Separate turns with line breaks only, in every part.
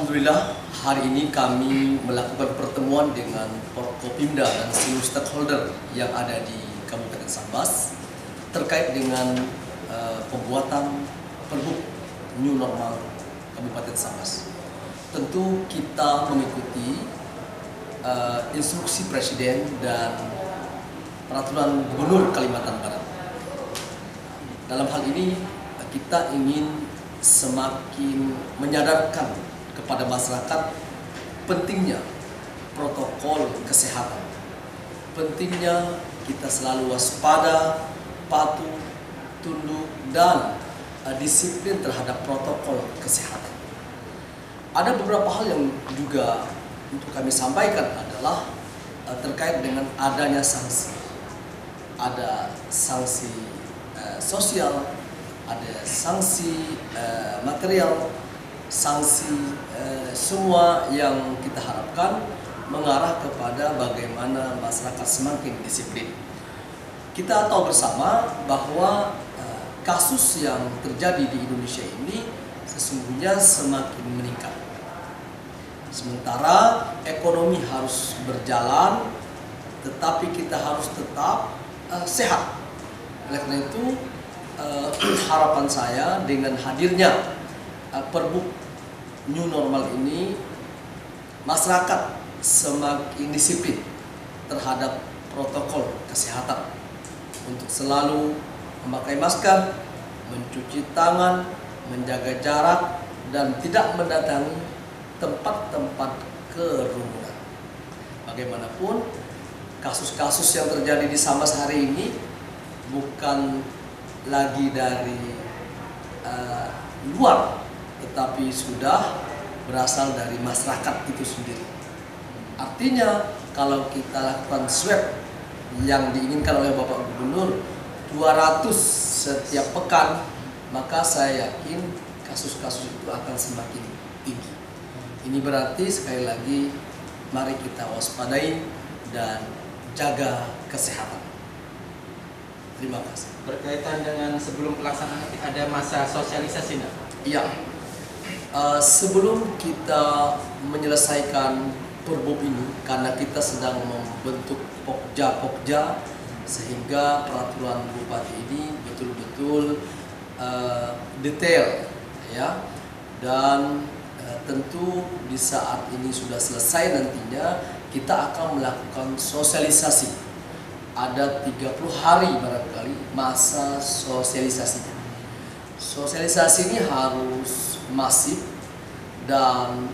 Alhamdulillah, hari ini kami melakukan pertemuan dengan Forkopimda dan seluruh stakeholder yang ada di Kabupaten Sambas terkait dengan pembuatan Pergub New Normal Kabupaten Sambas. Tentu kita mengikuti instruksi Presiden dan Peraturan Gubernur Kalimantan Barat. Dalam hal ini kita ingin semakin menyadarkan kepada masyarakat pentingnya protokol kesehatan. Pentingnya kita selalu waspada, patuh, tunduk, dan disiplin terhadap protokol kesehatan. Ada beberapa hal yang juga untuk kami sampaikan adalah terkait dengan adanya sanksi. Ada sanksi sosial, ada sanksi material, sanksi semua yang kita harapkan mengarah kepada bagaimana masyarakat semakin disiplin. Kita tahu bersama bahwa kasus yang terjadi di Indonesia ini sesungguhnya semakin meningkat. Sementara ekonomi harus berjalan, tetapi kita harus tetap sehat. Oleh karena itu, harapan saya dengan hadirnya Pergub New Normal ini, masyarakat semakin disiplin terhadap protokol kesehatan untuk selalu memakai masker, mencuci tangan, menjaga jarak, dan tidak mendatangi tempat-tempat kerumunan. Bagaimanapun, kasus-kasus yang terjadi di Sambas hari ini bukan lagi dari luar, tetapi sudah berasal dari masyarakat itu sendiri. Artinya kalau kita lakukan swab yang diinginkan oleh Bapak Gubernur 200 setiap pekan, maka saya yakin kasus-kasus itu akan semakin tinggi. Ini berarti sekali lagi mari kita waspadai dan jaga kesehatan. Terima kasih.
Berkaitan dengan sebelum pelaksanaan nanti ada masa sosialisasi enggak?
Iya. Sebelum kita menyelesaikan Pergub ini, karena kita sedang membentuk pokja sehingga peraturan bupati ini betul-betul detail, ya. Dan tentu di saat ini sudah selesai, nantinya kita akan melakukan sosialisasi. Ada 30 hari barangkali masa sosialisasinya. Sosialisasi ini harus masif dan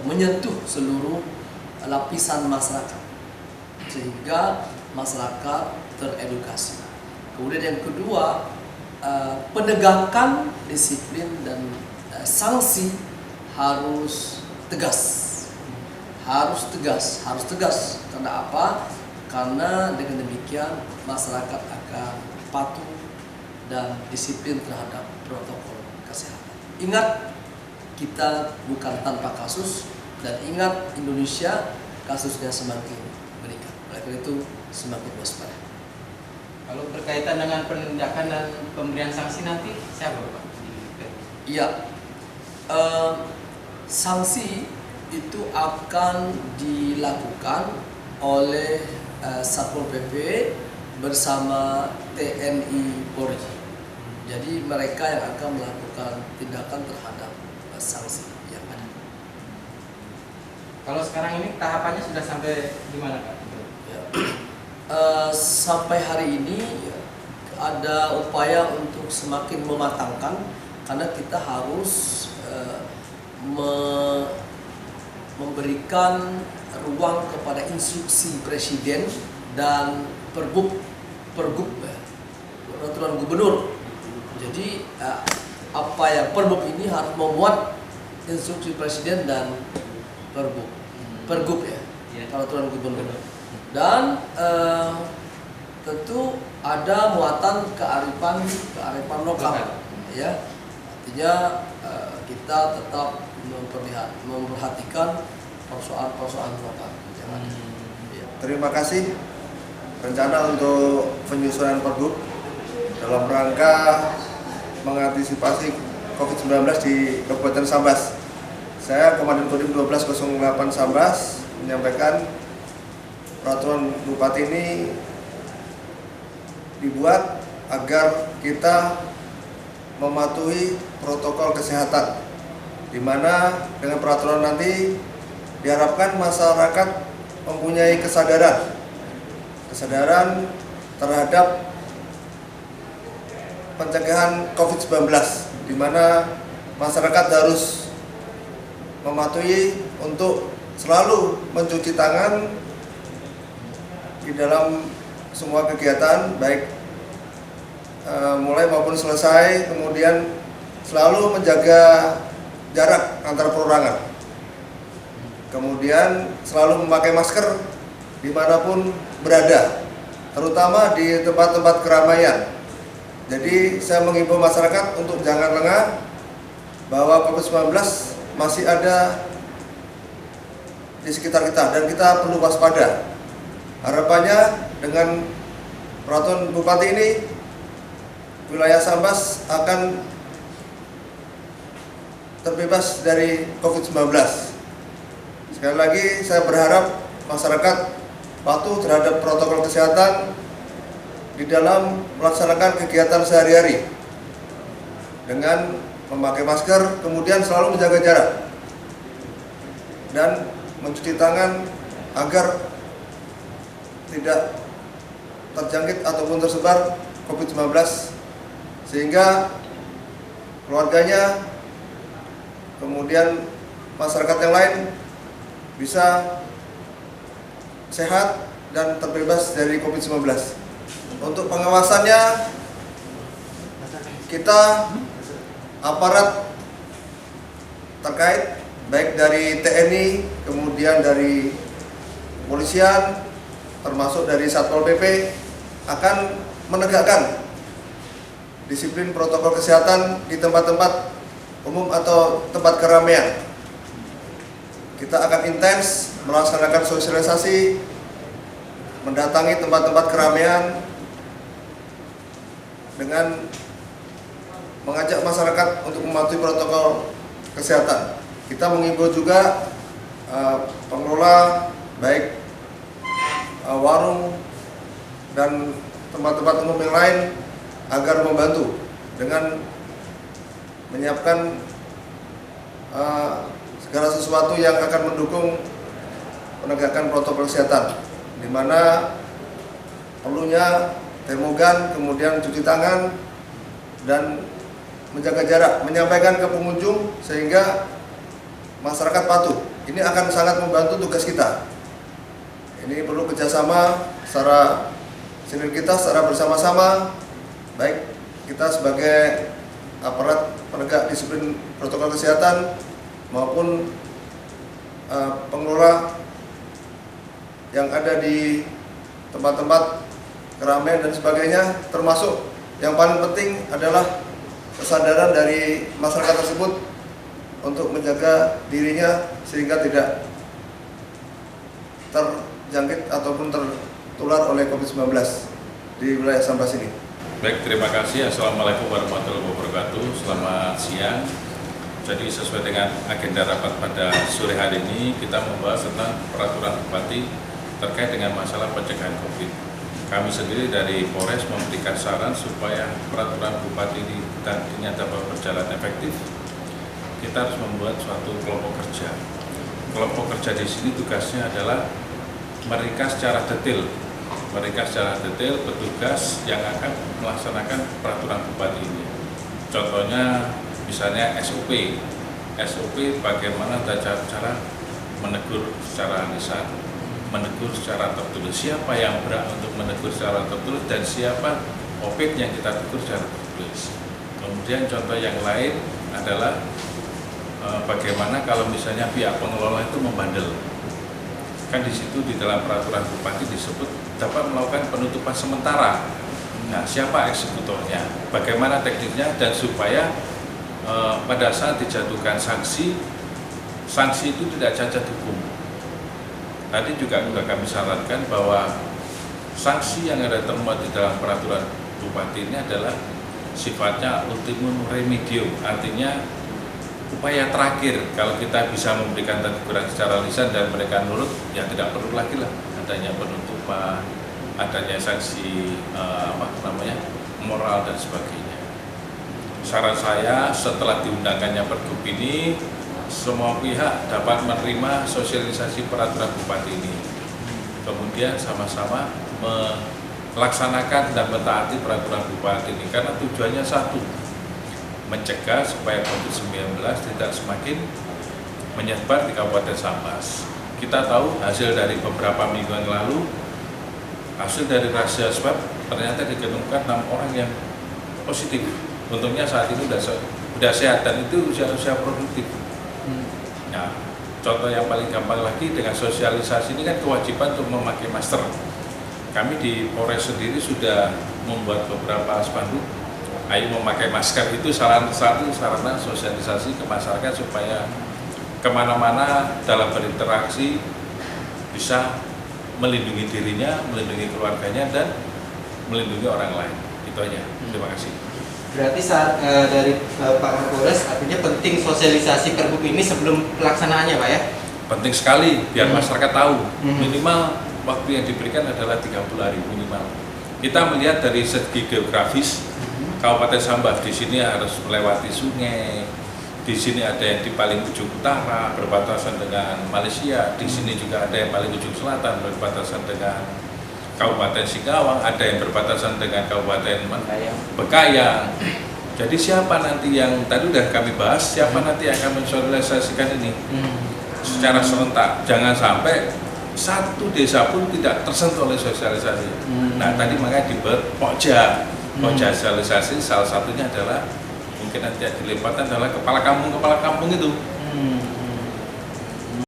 menyentuh seluruh lapisan masyarakat sehingga masyarakat teredukasi. Kemudian yang kedua, penegakan disiplin dan sanksi harus tegas. Harus tegas. Karena apa? Karena dengan demikian masyarakat akan patuh dan disiplin terhadap protokol kesehatan. Ingat, kita bukan tanpa kasus, dan ingat Indonesia kasusnya semakin meningkat. Oleh karena itu semakin waspada.
Kalau berkaitan dengan penindakan dan pemberian sanksi nanti siapa Pak?
Iya, sanksi itu akan dilakukan oleh Satpol PP bersama TNI Polri. Jadi mereka yang akan melakukan tindakan terhadap sanksi yang ada.
Kalau sekarang ini tahapannya sudah sampai di mana Pak?
Ya. Sampai hari ini ada upaya untuk semakin mematangkan, karena kita harus memberikan ruang kepada instruksi Presiden dan Pergub Peraturan Gubernur. Jadi apa yang Pergub ini harus memuat instruksi Presiden dan Pergub ya, Peraturan Gubernur. Dan tentu ada muatan kearifan lokal, ya. Artinya kita tetap memperhatikan persoalan lokal.
Terima kasih. Rencana untuk penyusunan Pergub dalam rangka mengantisipasi COVID-19 di Kabupaten Sambas. Saya Komandan Kodim 1208 Sambas menyampaikan peraturan Bupati ini dibuat agar kita mematuhi protokol kesehatan, di mana dengan peraturan nanti diharapkan masyarakat mempunyai kesadaran terhadap pencegahan COVID-19, di mana masyarakat harus mematuhi untuk selalu mencuci tangan di dalam semua kegiatan, baik mulai maupun selesai, kemudian selalu menjaga jarak antar perorangan, kemudian selalu memakai masker dimanapun berada, terutama di tempat-tempat keramaian. Jadi saya mengimbau masyarakat untuk jangan lengah bahwa COVID-19 masih ada di sekitar kita dan kita perlu waspada. Harapannya dengan peraturan Bupati ini, wilayah Sambas akan terbebas dari COVID-19. Sekali lagi saya berharap masyarakat patuh terhadap protokol kesehatan di dalam melaksanakan kegiatan sehari-hari dengan memakai masker, kemudian selalu menjaga jarak dan mencuci tangan agar tidak terjangkit ataupun tersebar COVID-19, sehingga keluarganya, kemudian masyarakat yang lain bisa sehat dan terbebas dari COVID-19. Untuk pengawasannya, kita aparat terkait baik dari TNI, kemudian dari kepolisian, termasuk dari Satpol PP akan menegakkan disiplin protokol kesehatan di tempat-tempat umum atau tempat keramaian. Kita akan intens melaksanakan sosialisasi, mendatangi tempat-tempat keramaian dengan mengajak masyarakat untuk mematuhi protokol kesehatan. Kita mengimbau juga pengelola baik warung dan tempat-tempat umum yang lain agar membantu dengan menyiapkan segala sesuatu yang akan mendukung penegakan protokol kesehatan, di mana perlunya termogan, kemudian cuci tangan dan menjaga jarak, menyampaikan ke pengunjung sehingga masyarakat patuh. Ini akan sangat membantu tugas kita. Ini perlu kerjasama secara sinergitas, secara bersama-sama, baik kita sebagai aparat penegak disiplin protokol kesehatan maupun pengelola yang ada di tempat-tempat keramaian dan sebagainya, termasuk yang paling penting adalah kesadaran dari masyarakat tersebut untuk menjaga dirinya sehingga tidak terjangkit ataupun tertular oleh COVID-19 di wilayah Sambas ini.
Baik, terima kasih. Assalamualaikum warahmatullahi wabarakatuh. Selamat siang. Jadi sesuai dengan agenda rapat pada sore hari ini, kita membahas tentang peraturan Bupati terkait dengan masalah pencegahan COVID. Kami sendiri dari Polres memberikan saran supaya peraturan Bupati ini dapat berjalan efektif. Kita harus membuat suatu kelompok kerja. Kelompok kerja di sini tugasnya adalah mereka secara detail petugas yang akan melaksanakan peraturan Bupati ini. Contohnya misalnya SOP bagaimana cara menegur secara lisan, menegur secara tertulis, siapa yang berhak untuk menegur secara tertulis dan siapa objek yang kita tegur secara tertulis. Kemudian contoh yang lain adalah bagaimana kalau misalnya pihak pengelola itu membandel. Kan di situ di dalam peraturan Bupati disebut dapat melakukan penutupan sementara. Nah, siapa eksekutornya? Bagaimana tekniknya dan supaya pada saat dijatuhkan sanksi itu tidak cacat hukum. Tadi juga kami sarankan bahwa sanksi yang ada termuat di dalam peraturan Bupati ini adalah sifatnya ultimum remedium, artinya upaya terakhir. Kalau kita bisa memberikan teguran secara lisan dan mereka nurut, ya tidak perlu lagi lah adanya penutupan, adanya sanksi moral dan sebagainya. Saran saya setelah diundangkannya Pergub ini, semua pihak dapat menerima sosialisasi peraturan bupati ini. Kemudian sama-sama melaksanakan dan mentaati peraturan bupati ini karena tujuannya satu, mencegah supaya COVID-19 tidak semakin menyebar di Kabupaten Sambas. Kita tahu hasil dari beberapa minggu yang lalu, hasil dari razia swab ternyata ditemukan 6 orang yang positif. Untungnya saat ini sudah sehat dan itu usia produktif. Nah, contoh yang paling gampang lagi dengan sosialisasi ini kan kewajiban untuk memakai masker. Kami di Polres sendiri sudah membuat beberapa spanduk, ayo memakai masker, itu salah satu sarana sosialisasi ke masyarakat supaya kemana-mana dalam berinteraksi bisa melindungi dirinya, melindungi keluarganya, dan melindungi orang lain. Itu aja. Terima kasih.
Berarti saat dari Pak Kapolres artinya penting sosialisasi Pergub ini sebelum pelaksanaannya, Pak ya?
Penting sekali biar masyarakat tahu. Minimal waktu yang diberikan adalah 30 hari minimal. Kita melihat dari segi geografis, Kabupaten Sambas di sini harus melewati sungai. Di sini ada yang di paling ujung utara berbatasan dengan Malaysia. Di sini juga ada yang paling ujung selatan berbatasan dengan Kabupaten Singkawang, ada yang berbatasan dengan Kabupaten Bekayang. Jadi siapa nanti yang tadi udah kami bahas, siapa nanti yang akan mensosialisasikan ini secara serentak? Jangan sampai satu desa pun tidak tersentuh oleh sosialisasi. Nah tadi makanya dibuat pokja sosialisasi, salah satunya adalah mungkin nanti yang dilipatkan adalah kepala kampung itu.